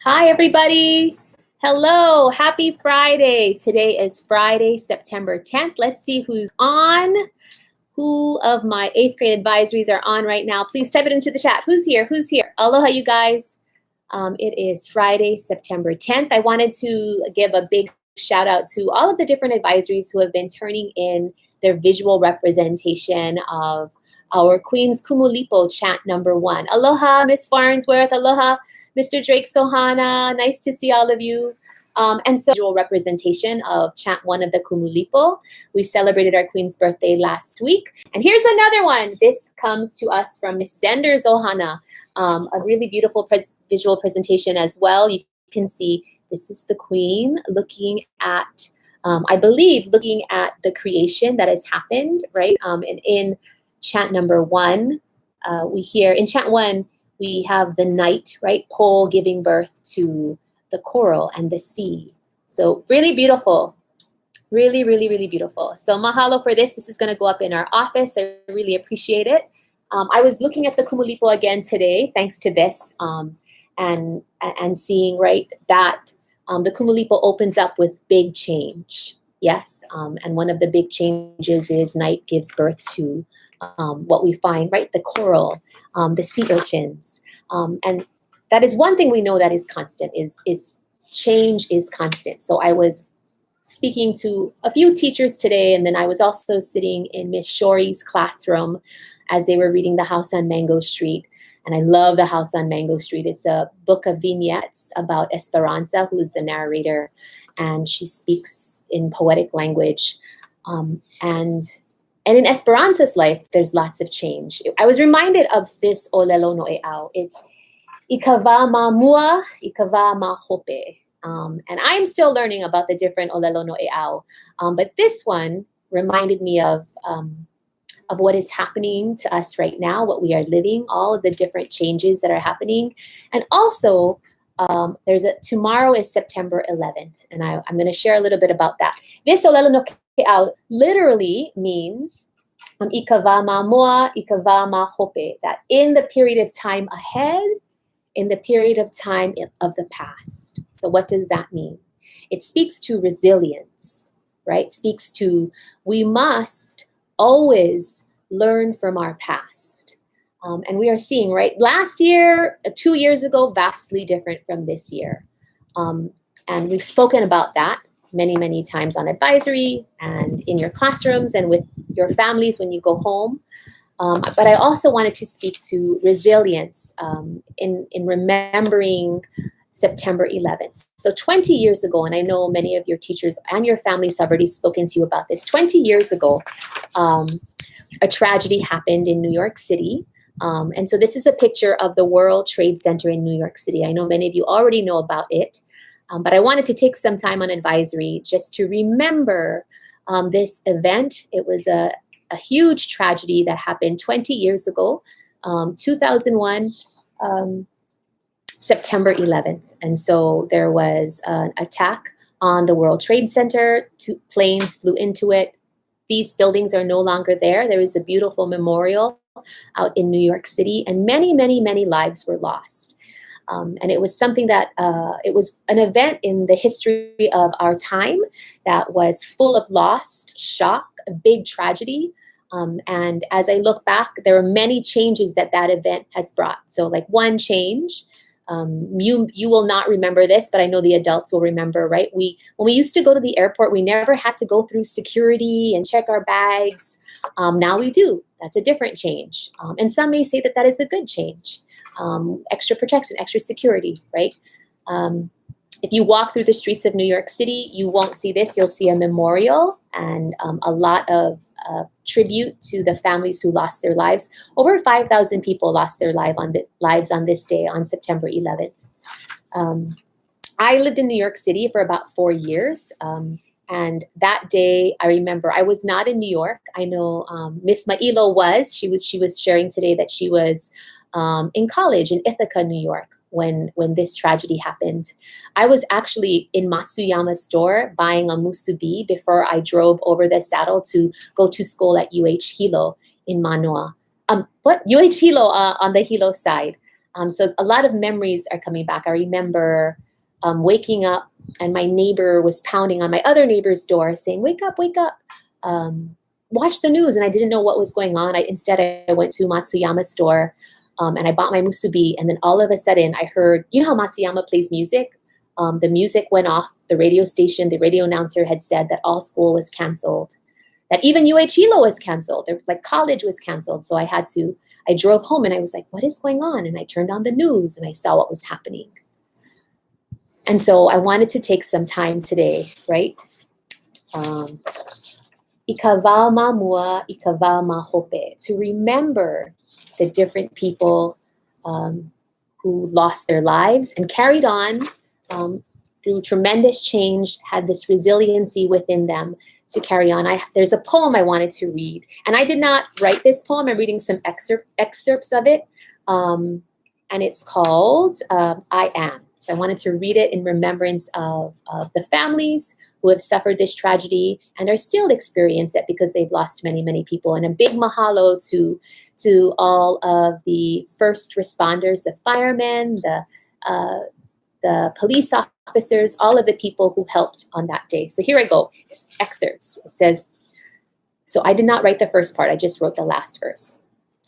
Hi, everybody. Hello. Happy Friday. Today is Friday, September 10th. Let's see who's on. Who of my eighth grade advisories are on right now? Please type it into the chat. Who's here? Who's here? Aloha, you guys. It is Friday, September 10th. I wanted to give a big shout out to all of the different advisories who have been turning in their visual representation of our Queen's Kumulipo chant number 1. Aloha, Miss Farnsworth. Aloha, Mr. Drake Sohana. Nice to see all of you. And so visual representation of chant 1 of the Kumulipo. We celebrated our Queen's birthday last week. And here's another one. This comes to us from Miss Zender Zohana. A really beautiful visual presentation as well. You can see this is the Queen looking at, I believe, looking at the creation that has happened, right? And in chant number 1, we hear, in chant 1, we have the night, right? Po giving birth to the coral and the sea. So really beautiful. Really, really, really beautiful. So mahalo for this. This is going to go up in our office. I really appreciate it. I was looking at the Kumulipo again today, thanks to this, and seeing, right, that the Kumulipo opens up with big change. Yes, and one of the big changes is night gives birth to what we find, right, the coral, the sea urchins. And that is one thing we know that is constant, is change is constant. So I was speaking to a few teachers today, and then I was also sitting in Miss Shori's classroom as they were reading The House on Mango Street. And I love The House on Mango Street. It's a book of vignettes about Esperanza, who is the narrator, and she speaks in poetic language. And in Esperanza's life, there's lots of change. I was reminded of this Olelo no E'au. It's Ikava ma mua, Ikava ma hope. And I'm still learning about the different Olelo no E'au. But this one reminded me of what is happening to us right now, what we are living, all of the different changes that are happening. And also, tomorrow is September 11th, and I'm going to share a little bit about that. This Olelo no Ke'au literally means ikava ma moa, ikava ma hope, that in the period of time ahead, in the period of time of the past. So what does that mean? It speaks to resilience, right? It speaks to we must always learn from our past. And we are seeing, right, last year, 2 years ago, vastly different from this year. And we've spoken about that many, many times on advisory and in your classrooms and with your families when you go home. But I also wanted to speak to resilience in remembering September 11th. So 20 years ago, and I know many of your teachers and your families have already spoken to you about this. 20 years ago, a tragedy happened in New York City. And so this is a picture of the World Trade Center in New York City. I know many of you already know about it, but I wanted to take some time on advisory just to remember this event. It was a huge tragedy that happened 20 years ago, 2001, September 11th. And so there was an attack on the World Trade Center. 2 planes flew into it. These buildings are no longer there. There is a beautiful memorial out in New York City, and many, many, many lives were lost. And it was something that, it was an event in the history of our time that was full of loss, shock, a big tragedy. And as I look back, there are many changes that event has brought. So like one change, you will not remember this, but I know the adults will remember, right? When we used to go to the airport, we never had to go through security and check our bags. Now we do. That's a different change. And some may say that is a good change. Extra protection, extra security, right? If you walk through the streets of New York City, you won't see this. You'll see a memorial and a lot of tribute to the families who lost their lives. Over 5,000 people lost their lives on this day, on September 11th. I lived in New York City for about 4 years. And that day, I remember I was not in New York. I know Miss Mailo was. She was sharing today that she was in college in Ithaca, New York, when this tragedy happened. I was actually in Matsuyama's store buying a musubi before I drove over the saddle to go to school at UH Hilo in Manoa. UH Hilo on the Hilo side. So a lot of memories are coming back. I remember waking up and my neighbor was pounding on my other neighbor's door saying, wake up, watch the news. And I didn't know what was going on. Instead, I went to Matsuyama's store and I bought my musubi. And then all of a sudden I heard, you know how Matsuyama plays music? The music went off, the radio station, the radio announcer had said that all school was canceled, that even UH Hilo was canceled, like college was canceled. So I drove home and I was like, what is going on? And I turned on the news and I saw what was happening. And so I wanted to take some time today, right? Ikawama mua, ikawama hope, to remember the different people who lost their lives and carried on through tremendous change, had this resiliency within them to carry on. There's a poem I wanted to read, and I did not write this poem. I'm reading some excerpts of it, and it's called I Am. So I wanted to read it in remembrance of the families who have suffered this tragedy and are still experiencing it because they've lost many, many people. And a big mahalo to all of the first responders, the firemen, the police officers, all of the people who helped on that day. So here I go, it's excerpts. It says, so I did not write the first part, I just wrote the last verse.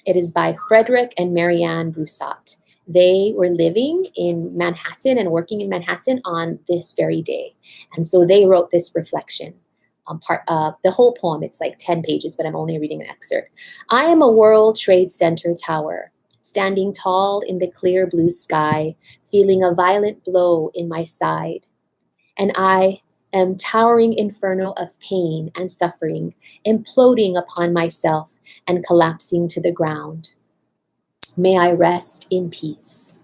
It is by Frederick and Marianne Broussat. They were living in Manhattan and working in Manhattan on this very day. And so they wrote this reflection. The whole poem, it's like 10 pages, but I'm only reading an excerpt. I am a World Trade Center tower, standing tall in the clear blue sky, feeling a violent blow in my side. And I am towering inferno of pain and suffering, imploding upon myself and collapsing to the ground. May I rest in peace.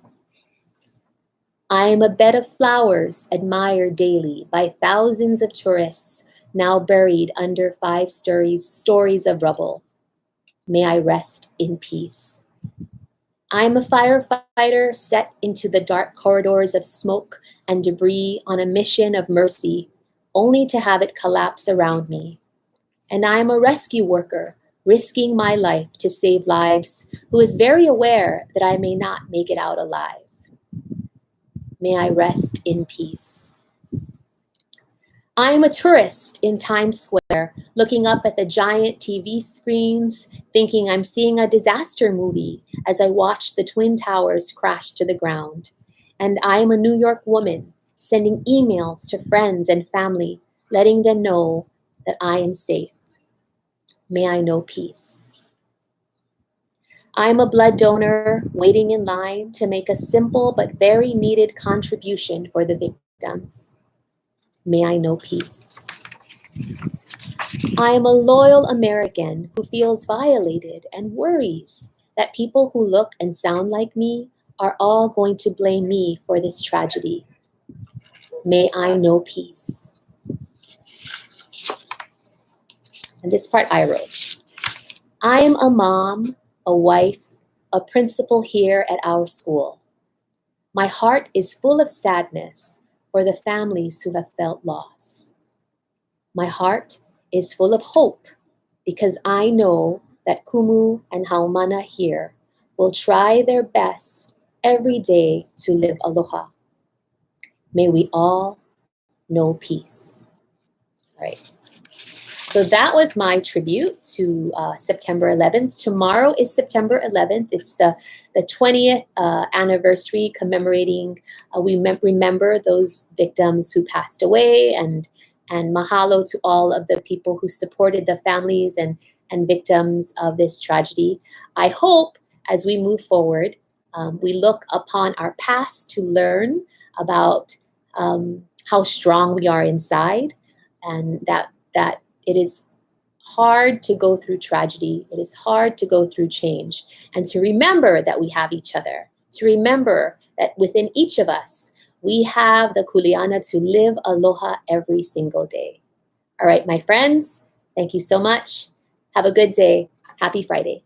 I am a bed of flowers admired daily by thousands of tourists now buried under 5 stories of rubble. May I rest in peace. I am a firefighter set into the dark corridors of smoke and debris on a mission of mercy, only to have it collapse around me. And I am a rescue worker, risking my life to save lives, who is very aware that I may not make it out alive. May I rest in peace. I am a tourist in Times Square, looking up at the giant TV screens, thinking I'm seeing a disaster movie as I watch the Twin Towers crash to the ground. And I am a New York woman, sending emails to friends and family, letting them know that I am safe. May I know peace. I am a blood donor waiting in line to make a simple but very needed contribution for the victims. May I know peace. I am a loyal American who feels violated and worries that people who look and sound like me are all going to blame me for this tragedy. May I know peace. And this part I wrote. I am a mom, a wife, a principal here at our school. My heart is full of sadness for the families who have felt loss. My heart is full of hope because I know that Kumu and Haumana here will try their best every day to live aloha. May we all know peace. All right. So that was my tribute to September 11th. Tomorrow is September 11th. It's the 20th anniversary commemorating, we remember those victims who passed away, and mahalo to all of the people who supported the families and victims of this tragedy. I hope as we move forward, we look upon our past to learn about how strong we are inside, and that it is hard to go through tragedy. It is hard to go through change, and to remember that we have each other, to remember that within each of us, we have the kuleana to live aloha every single day. All right, my friends, thank you so much. Have a good day. Happy Friday.